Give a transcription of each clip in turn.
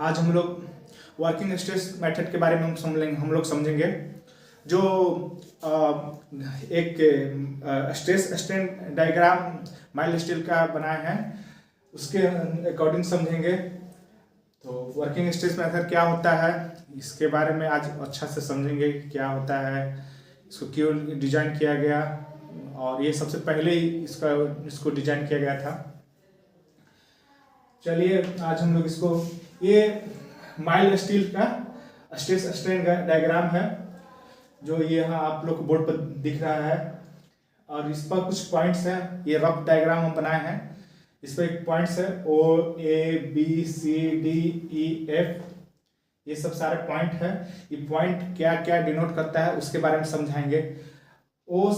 आज हम लोग वर्किंग स्ट्रेस मेथड के बारे में हम लोग समझेंगे। जो एक stress strain diagram mild steel का बनाया है उसके अकॉर्डिंग समझेंगे। तो वर्किंग स्ट्रेस मेथड क्या होता है इसके बारे में आज अच्छा से समझेंगे। क्या होता है, इसको क्यों डिजाइन किया गया, और ये सबसे पहले ही इसको डिजाइन किया गया था। चलिए आज हम लोग इसको, ये माइल्ड स्टील का स्ट्रेस स्ट्रेन डायग्राम है जो ये यहाँ आप लोग को बोर्ड पर दिख रहा है, और इस पर कुछ पॉइंट्स हैं। ये रफ डायग्राम हम बनाए हैं। इस पर एक पॉइंट्स है OABCDEF, ये सब सारे पॉइंट है। ये पॉइंट क्या क्या डिनोट करता है उसके बारे में समझाएंगे। O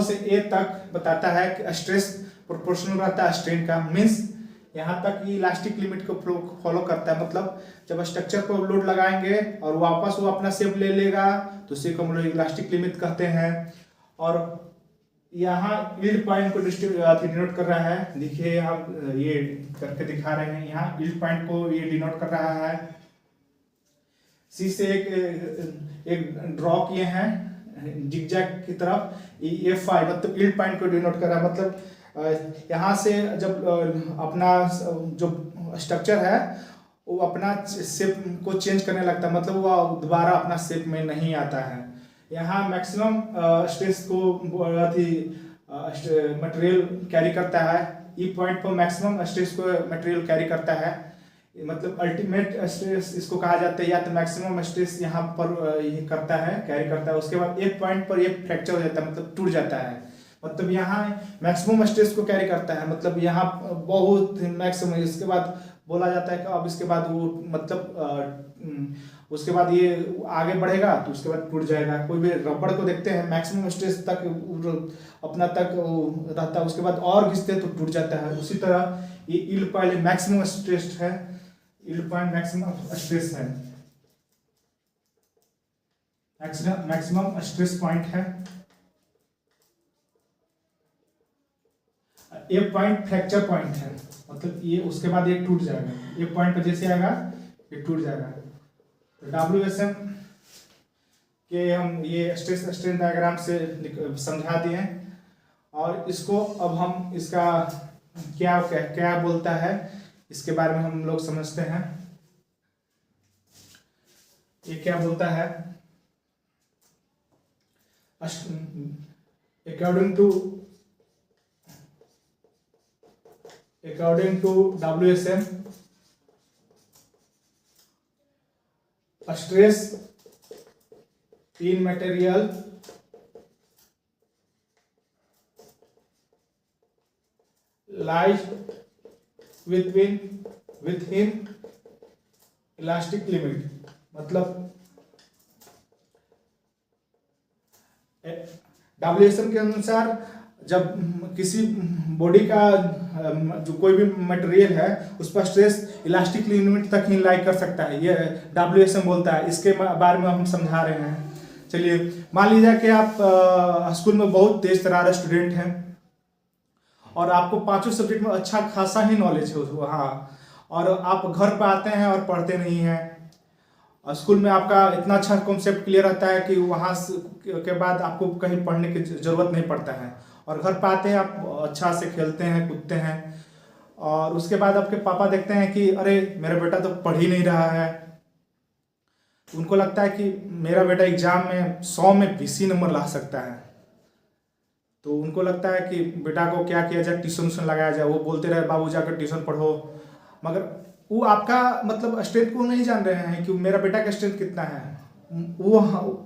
से A तक बताता है कि स्ट्रेस प्रोपोर्शनल रहता है स्ट्रेन का, मीन्स यहाँ तक ये इलास्टिक लिमिट को फॉलो करता है। मतलब जब स्ट्रक्चर पर लोड लगाएंगे और वापस वो अपना शेप ले लेगा तो उसी को हम लोग इलास्टिक लिमिट कहते हैं। और यहाँ यील्ड पॉइंट को डिनोट कर रहा है। देखिए हम ये करके दिखा रहे हैं, यहाँ यील्ड पॉइंट को ये डिनोट कर रहा है। सी से एक ड्रॉ किए हैं जिगजैग की तरफ, F5 मतलब यील्ड पॉइंट को डिनोट कर रहा है। मतलब यहाँ से जब अपना जो स्ट्रक्चर है वो अपना शेप को चेंज करने लगता है, मतलब वो दोबारा अपना शेप में नहीं आता है। यहाँ मैक्सिमम स्ट्रेस को मटेरियल कैरी करता है। ई पॉइंट पर मैक्सिमम स्ट्रेस को मटेरियल कैरी करता है, मतलब अल्टीमेट स्ट्रेस इसको कहा जाता है। या तो मैक्सिमम स्ट्रेस यहाँ पर ये करता है, कैरी करता है। उसके बाद एक पॉइंट पर ये फ्रैक्चर हो जाता है, मतलब टूट जाता है। मतलब यहाँ मैक्सिमम स्ट्रेस को कैरी करता है, मतलब यहाँ बहुत मैक्सिमम। इसके बाद बोला जाता है कि अब इसके बाद वो मतलब उसके बाद ये आगे बढ़ेगा तो उसके बाद टूट जाएगा। कोई भी रबड़ को देखते हैं मैक्सिमम स्ट्रेस तक अपना तक रहता है, उसके बाद और घिसते हैं तो टूट जाता है। उसी तरह ये यील्ड पॉइंट मैक्सिमम स्ट्रेस है, यील्ड पॉइंट मैक्सिमम स्ट्रेस है, मैक्सिमम स्ट्रेस पॉइंट है। ये पॉइंट फ्रैक्चर पॉइंट है, मतलब ये उसके बाद ये टूट जाएगा। ये पॉइंट पर जैसे आएगा ये टूट जाएगा। तो WSM के हम ये स्ट्रेस स्ट्रेन डायग्राम से समझा दिए, और इसको अब हम इसका क्या क्या क्या बोलता है इसके बारे में हम लोग समझते हैं। ये क्या बोलता है, according to WSM, stress in material lies within elastic limit। मतलब WSM के अनुसार जब किसी बॉडी का जो कोई भी मटेरियल है उस पर स्ट्रेस इलास्टिक लिमिट तक ही लाई कर सकता है, ये WSM बोलता है। इसके बारे में हम समझा रहे हैं। चलिए मान लीजिए कि आप स्कूल में बहुत तेज तर्रार स्टूडेंट हैं और आपको पांचों सब्जेक्ट में अच्छा खासा ही नॉलेज है वहाँ, और आप घर पर आते हैं और पढ़ते नहीं हैं। स्कूल में आपका इतना अच्छा कॉन्सेप्ट क्लियर रहता है कि वहाँ के बाद आपको कहीं पढ़ने की ज़रूरत नहीं पड़ता है, और घर पर आते हैं आप अच्छा से खेलते हैं कूदते हैं, और उसके बाद आपके पापा देखते हैं कि अरे मेरा बेटा तो पढ़ ही नहीं रहा है। उनको लगता है कि मेरा बेटा एग्जाम में 100 में 20 नंबर ला सकता है, तो उनको लगता है कि बेटा को क्या किया जाए, ट्यूशन लगाया जाए। वो बोलते रहे बाबू जाकर ट्यूशन पढ़ो, मगर वो आपका मतलब स्ट्रेंथ को नहीं जान रहे हैं कि मेरा बेटा का स्ट्रेंथ कितना है। वो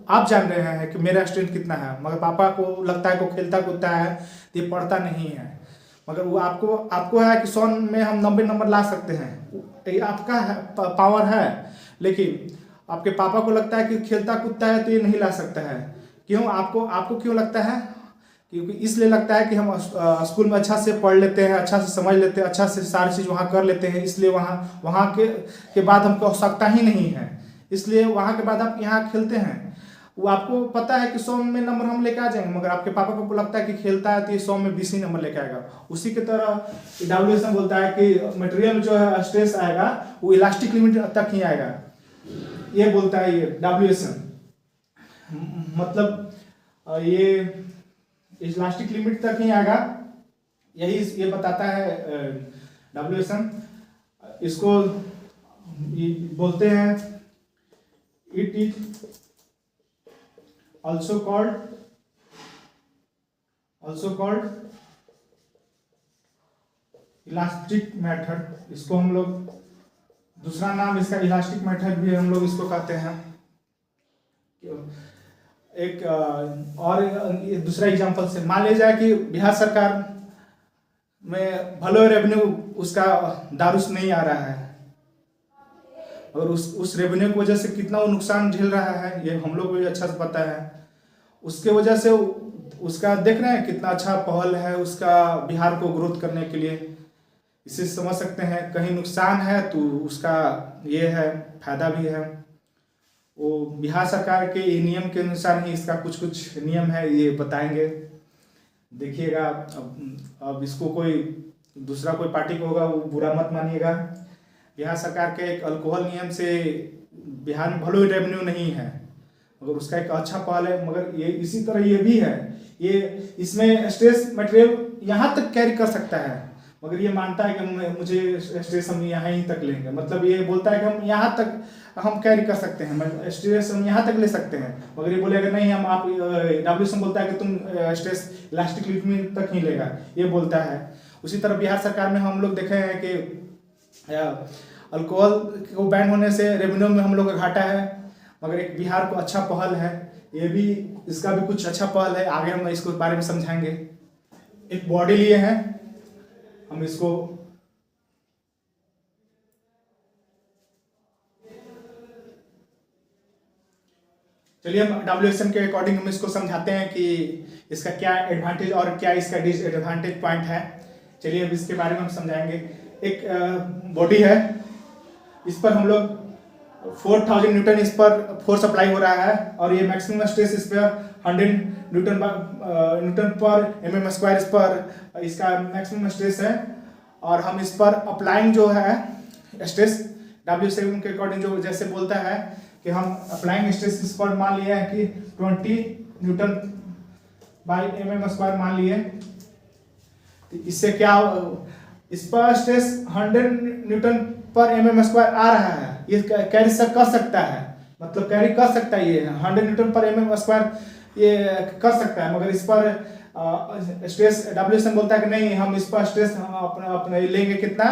आप जान रहे हैं कि मेरा स्ट्रेंथ कितना है, मगर पापा को लगता है कि खेलता कूदता है तो ये पढ़ता नहीं है। मगर वो आपको है कि 100 में हम 90 नंबर ला सकते हैं, ये आपका है, पावर है। लेकिन आपके पापा को लगता है कि खेलता कूदता है तो ये नहीं ला सकता है। क्यों आपको क्यों लगता है? क्योंकि इसलिए लगता है कि हम स्कूल में अच्छा से पढ़ लेते हैं, अच्छा से समझ लेते हैं, अच्छा से सारी चीज़ वहाँ कर लेते हैं, इसलिए वहाँ के बाद हमको आवश्यकता ही नहीं है, इसलिए वहाँ के बाद आप यहाँ खेलते हैं। वो आपको पता है कि 100 में नंबर हम लेके आ जाएंगे, मगर आपके पापा को लगता है कि खेलता है तो ये 100 में 20 ही नंबर लेके आएगा। उसी की तरह डब्ल्यूएसएम बोलता है कि मटेरियल जो है स्ट्रेस आएगा वो इलास्टिक लिमिट तक ही आएगा, ये बोलता है ये डब्ल्यूएसएम। मतलब ये इलास्टिक लिमिट तक ही आएगा, यही ये बताता है डब्ल्यूएसएम। इसको बोलते हैं it is also called elastic method. इसको हम लोग दूसरा नाम इसका इलास्टिक मेथड भी हम लोग इसको कहते हैं। एक और दूसरा एग्जांपल से मान लिया जाए कि बिहार सरकार में भले रेवेन्यू उसका दारू से नहीं आ रहा है, और उस रेवेन्यू की वजह से कितना वो नुकसान झेल रहा है ये हम लोग को भी अच्छा से पता है। उसके वजह से उसका देख रहे हैं कितना अच्छा पहल है उसका बिहार को ग्रोथ करने के लिए। इसे समझ सकते हैं, कहीं नुकसान है तो उसका ये है फायदा भी है। वो बिहार सरकार के नियम के अनुसार ही इसका कुछ कुछ नियम है, ये बताएंगे, देखिएगा। अब इसको कोई दूसरा कोई पार्टी को होगा वो बुरा मत मानिएगा। बिहार सरकार के एक अल्कोहल नियम से बिहार में भले रेवेन्यू नहीं है, मगर उसका एक अच्छा पहल है। मगर ये इसी तरह ये भी है, ये इसमें स्ट्रेस मटेरियल यहाँ तक कैरी कर सकता है, मगर ये मानता है कि मुझे स्ट्रेस हम यहाँ ही तक लेंगे। मतलब ये बोलता है कि हम यहाँ तक हम कैरी कर सकते हैं, स्ट्रेस हम यहाँ तक ले सकते हैं, मगर ये बोलेगा नहीं हम आप डब्ल्यूएसएम बोलता है कि तुम स्ट्रेस इलास्टिक लिमिट तक ही लेगा, ये बोलता है। उसी तरह बिहार सरकार में हम लोग देखे हैं कि अल्कोहल को बैन होने से रेवेन्यू में हम लोग का घाटा है, मगर एक बिहार को अच्छा पहल है, ये भी इसका भी कुछ अच्छा पहल है। आगे हम इसको बारे में समझाएंगे। एक बॉडी लिए हैं हम इसको, चलिए हम डब्ल्यूएसएम के अकॉर्डिंग हम इसको समझाते हैं कि इसका क्या एडवांटेज और क्या इसका डिसएडवांटेज पॉइंट है। चलिए अब इसके बारे में हम समझाएंगे। एक बॉडी है, इस पर हम लोग 4000 न्यूटन इस पर फोर्स अप्लाई हो रहा है, और ये मैक्सिमम स्ट्रेस इस पर 100 न्यूटन पर mm स्क्वायर इस पर इसका मैक्सिमम स्ट्रेस है। और हम इस पर अप्लाइंग जो है स्ट्रेस डब्ल्यूएसएम के अकॉर्डिंग जो जैसे बोलता है कि हम अप्लाइंग स्ट्रेस इस पर मान लिया है कि 20 न्यूटन बाई mm स्क्वायर मान लिए। तो इससे क्या इस पर स्ट्रेस 100 न्यूटन पर mm स्क्वायर आ रहा है, ये कैरी कर सकता है, मतलब कैरी कर सकता है, ये 100 न्यूटन पर mm स्क्वायर ये कर सकता है। मगर इस पर स्ट्रेस डब्ल्यूएसएम बोलता है कि नहीं हम इस पर स्ट्रेस अपने लेंगे कितना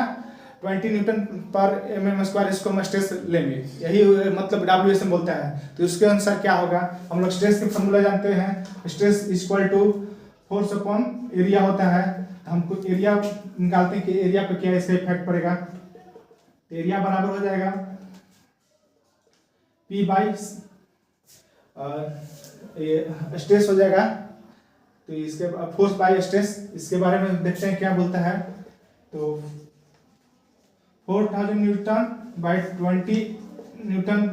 20 न्यूटन पर mm स्क्वायर, इसको हम स्ट्रेस लेंगे, यही मतलब डब्ल्यूएसएम बोलता है। तो उसके अनुसार क्या होगा, हम लोग स्ट्रेस के फॉर्मूला जानते हैं, stress equal to force upon area होता है। हमको एरिया निकालते हैं कि एरिया पर क्या इसका इफेक्ट पड़ेगा। एरिया बराबर हो जाएगा P बाई स्ट्रेस हो जाएगा, तो इसके फोर्स बाई स्ट्रेस, इसके बारे में देखते हैं क्या बोलता है। तो 4000 न्यूटन बाई 20 न्यूटन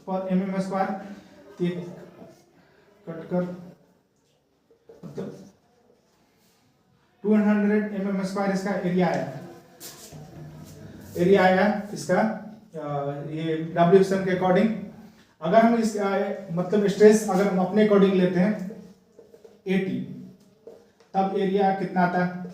पर mm स्क्वायर, कट कर मतलब 200 mm स्क्वायर इसका एरिया आया, एरिया आया इसका ये डब्ल्यूएसएम के अकॉर्डिंग। अगर हम इस मतलब स्ट्रेस अगर हम अपने अकॉर्डिंग लेते हैं 80, तब एरिया कितना आता है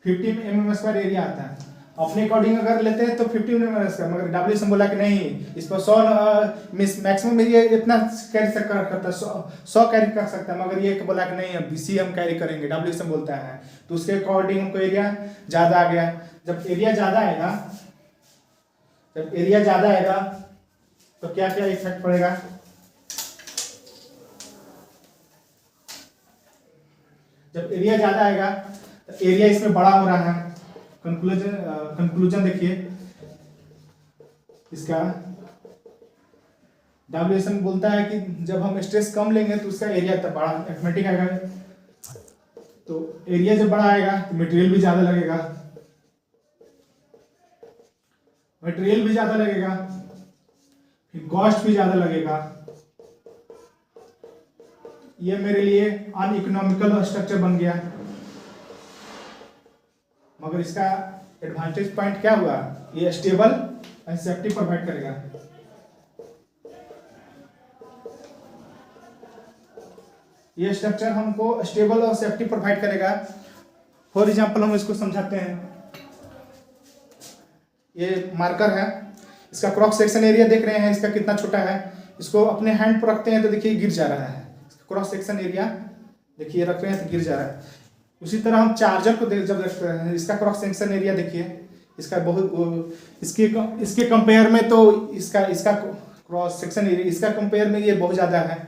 50 mm स्क्वायर एरिया आता है। अपने अकॉर्डिंग अगर लेते हैं तो 50 mm स्क्वायर, मगर डब्ल्यूएसएम बोला कि नहीं इस पर 100 मैक्सिमम एरिया इतना कैरी करता है, 100 कैरी कर सकता है, मगर ये बोला कि नहीं अब 20 हम कैरी करेंगे, डब्ल्यूएसएम बोलता है। तो उसके अकॉर्डिंग हमको एरिया ज़्यादा आ गया। जब एरिया ज़्यादा आएगा, जब एरिया ज़्यादा आएगा तो क्या क्या इफेक्ट पड़ेगा। जब एरिया ज़्यादा आएगा तो एरिया इसमें बड़ा हो रहा है। कंक्लूजन देखिए इसका, डब्ल्यूएसएम बोलता है कि जब हम स्ट्रेस कम लेंगे तो उसका एरिया तब बड़ा ऑटोमेटिक आएगा। तो एरिया जब बड़ा आएगा तो मटेरियल भी ज़्यादा लगेगा, मटेरियल भी ज़्यादा लगेगा, फिर कॉस्ट भी ज़्यादा लगेगा। ये मेरे लिए अनइकोनॉमिकल स्ट्रक्चर बन गया। मगर इसका एडवांटेज पॉइंट क्या हुआ, ये स्टेबल एंड सेफ्टी प्रोवाइड करेगा। ये स्ट्रक्चर हमको स्टेबल और सेफ्टी प्रोवाइड करेगा। फॉर एग्जांपल हम इसको समझाते हैं। ये मार्कर है, इसका क्रॉस सेक्शन एरिया देख रहे हैं, इसका कितना छोटा है। इसको अपने हैंड पर रखते हैं तो देखिए गिर जा रहा है। क्रॉस सेक्शन एरिया देखिए रख रहे हैं तो गिर जा रहा है। उसी तरह हम चार्जर को जब रखते हैं, इसका क्रॉस सेक्शन एरिया देखिए, इसका बहुत इसके कंपेयर में तो इसका क्रॉस सेक्शन एरिया इसका कंपेयर में ये बहुत ज़्यादा है।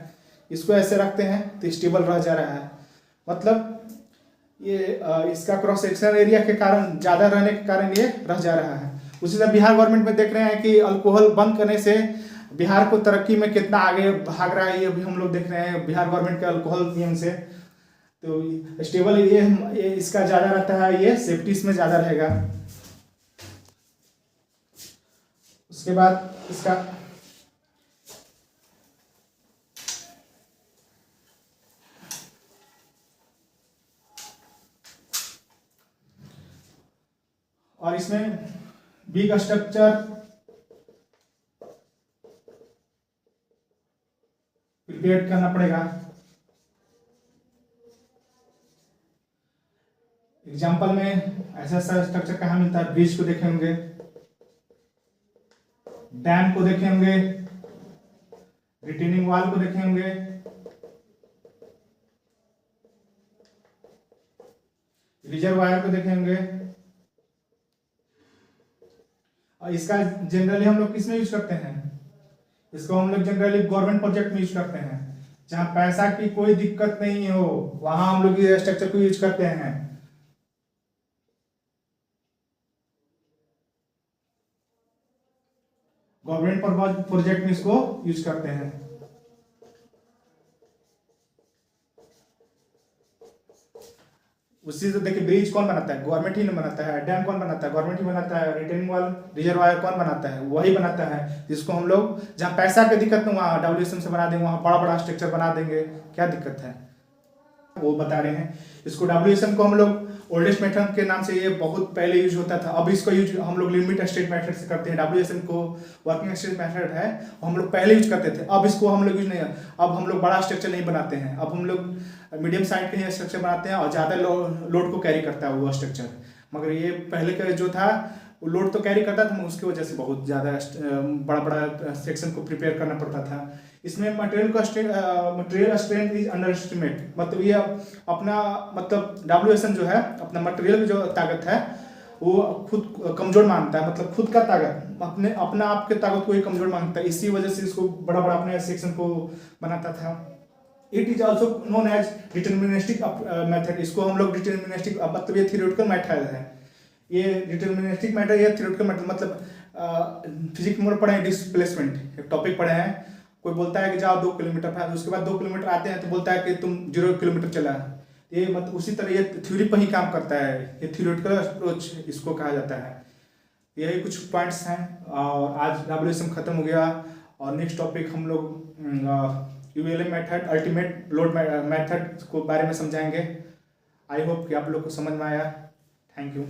इसको ऐसे रखते हैं तो स्टेबल रह जा रहा है। मतलब ये इसका क्रॉस सेक्शन एरिया के कारण ज़्यादा रहने के कारण ये रह जा रहा है। उसी तरह बिहार गवर्नमेंट में देख रहे हैं कि अल्कोहल बंद करने से बिहार को तरक्की में कितना आगे भाग रहा है। ये अभी हम लोग देख रहे हैं बिहार गवर्नमेंट के अल्कोहल नियम से। तो स्टेबल ये इसका ज़्यादा रहता है, ये सेफ्टी इसमें ज़्यादा रहेगा। उसके बाद इसका और इसमें बिग स्ट्रक्चर प्रिपेयर करना पड़ेगा। एग्जाम्पल में ऐसा स्ट्रक्चर कहाँ मिलता है, ब्रिज को देखे होंगे, डैम को देखे होंगे, रिटेनिंग वॉल को देखे होंगे, रिजर्वायर को देखे होंगे। और इसका जनरली हम लोग किस में यूज करते हैं, इसको हम लोग जनरली गवर्नमेंट प्रोजेक्ट में यूज करते हैं। जहां पैसा की कोई दिक्कत नहीं हो वहां हम लोग ये स्ट्रक्चर को यूज करते हैं। गवर्नमेंट प्रोजेक्ट में इसको यूज करते हैं। उसी से देखिए ब्रिज कौन बनाता है, गवर्नमेंट ही बनाता है। डैम कौन बनाता है, गवर्नमेंट ही बनाता है। रिटेनिंग वॉल रिजर्वायर कौन बनाता है, वही बनाता है। जिसको हम लोग जहाँ पैसा की दिक्कत नहीं वहाँ WSM से बना देंगे, वहाँ बड़ा बड़ा स्ट्रक्चर बना देंगे, क्या दिक्कत है वो बता रहे हैं। इसको WSM को हम लोग ओल्डेस्ट मेथड के नाम से ये बहुत पहले यूज होता था। अब इसको यूज हम लोग लिमिट स्टेट मेथड से करते हैं। WSM को वर्किंग स्टेट मेथड है, हम लोग पहले यूज करते थे। अब इसको हम लोग यूज नहीं, अब हम लोग बड़ा स्ट्रक्चर नहीं बनाते हैं। अब हम लोग मीडियम साइज के स्ट्रक्चर बनाते हैं और ज़्यादा लोड को कैरी करता है वो स्ट्रक्चर। मगर ये पहले का जो था वो लोड तो कैरी करता था, उसकी वजह से बहुत ज़्यादा बड़ा बड़ा सेक्शन को प्रिपेयर करना पड़ता था। इसमें material strength is under estimate. मतलब ये अपना मतलब WSM जो है अपना मटेरियल की जो ताकत है वो खुद कमजोर मानता है। मतलब खुद का ताकत अपना आप के ताकत को ही कमजोर मानता है। इसी वजह से इसको बड़ा बड़ा अपने सेक्शन को बनाता था। It is also known as deterministic method. इसको हम लोग डिटर्मिनिस्टिक मतलब ये थियोरेटिकल मेथड है। ये डिटर्मिनिस्टिक मेथड या थियोरेटिकल मेथड मतलब फिजिक्स में पढ़े हैं डिस्प्लेसमेंट एक टॉपिक पढ़े हैं। कोई बोलता है कि जाओ 2 किलोमीटर, फिर उसके बाद 2 किलोमीटर आते हैं तो बोलता है कि तुम 0 किलोमीटर चला। ये मतलब उसी तरह ये थ्योरी पर ही काम करता है। ये थियोरेटिकल अप्रोच इसको कहा जाता है। यही कुछ पॉइंट्स हैं और आज WSM खत्म हो गया और नेक्स्ट टॉपिक हम लोग ULM method ultimate load method को बारे में समझाएंगे। आई होप कि आप लोग को समझ में आया। Thank you.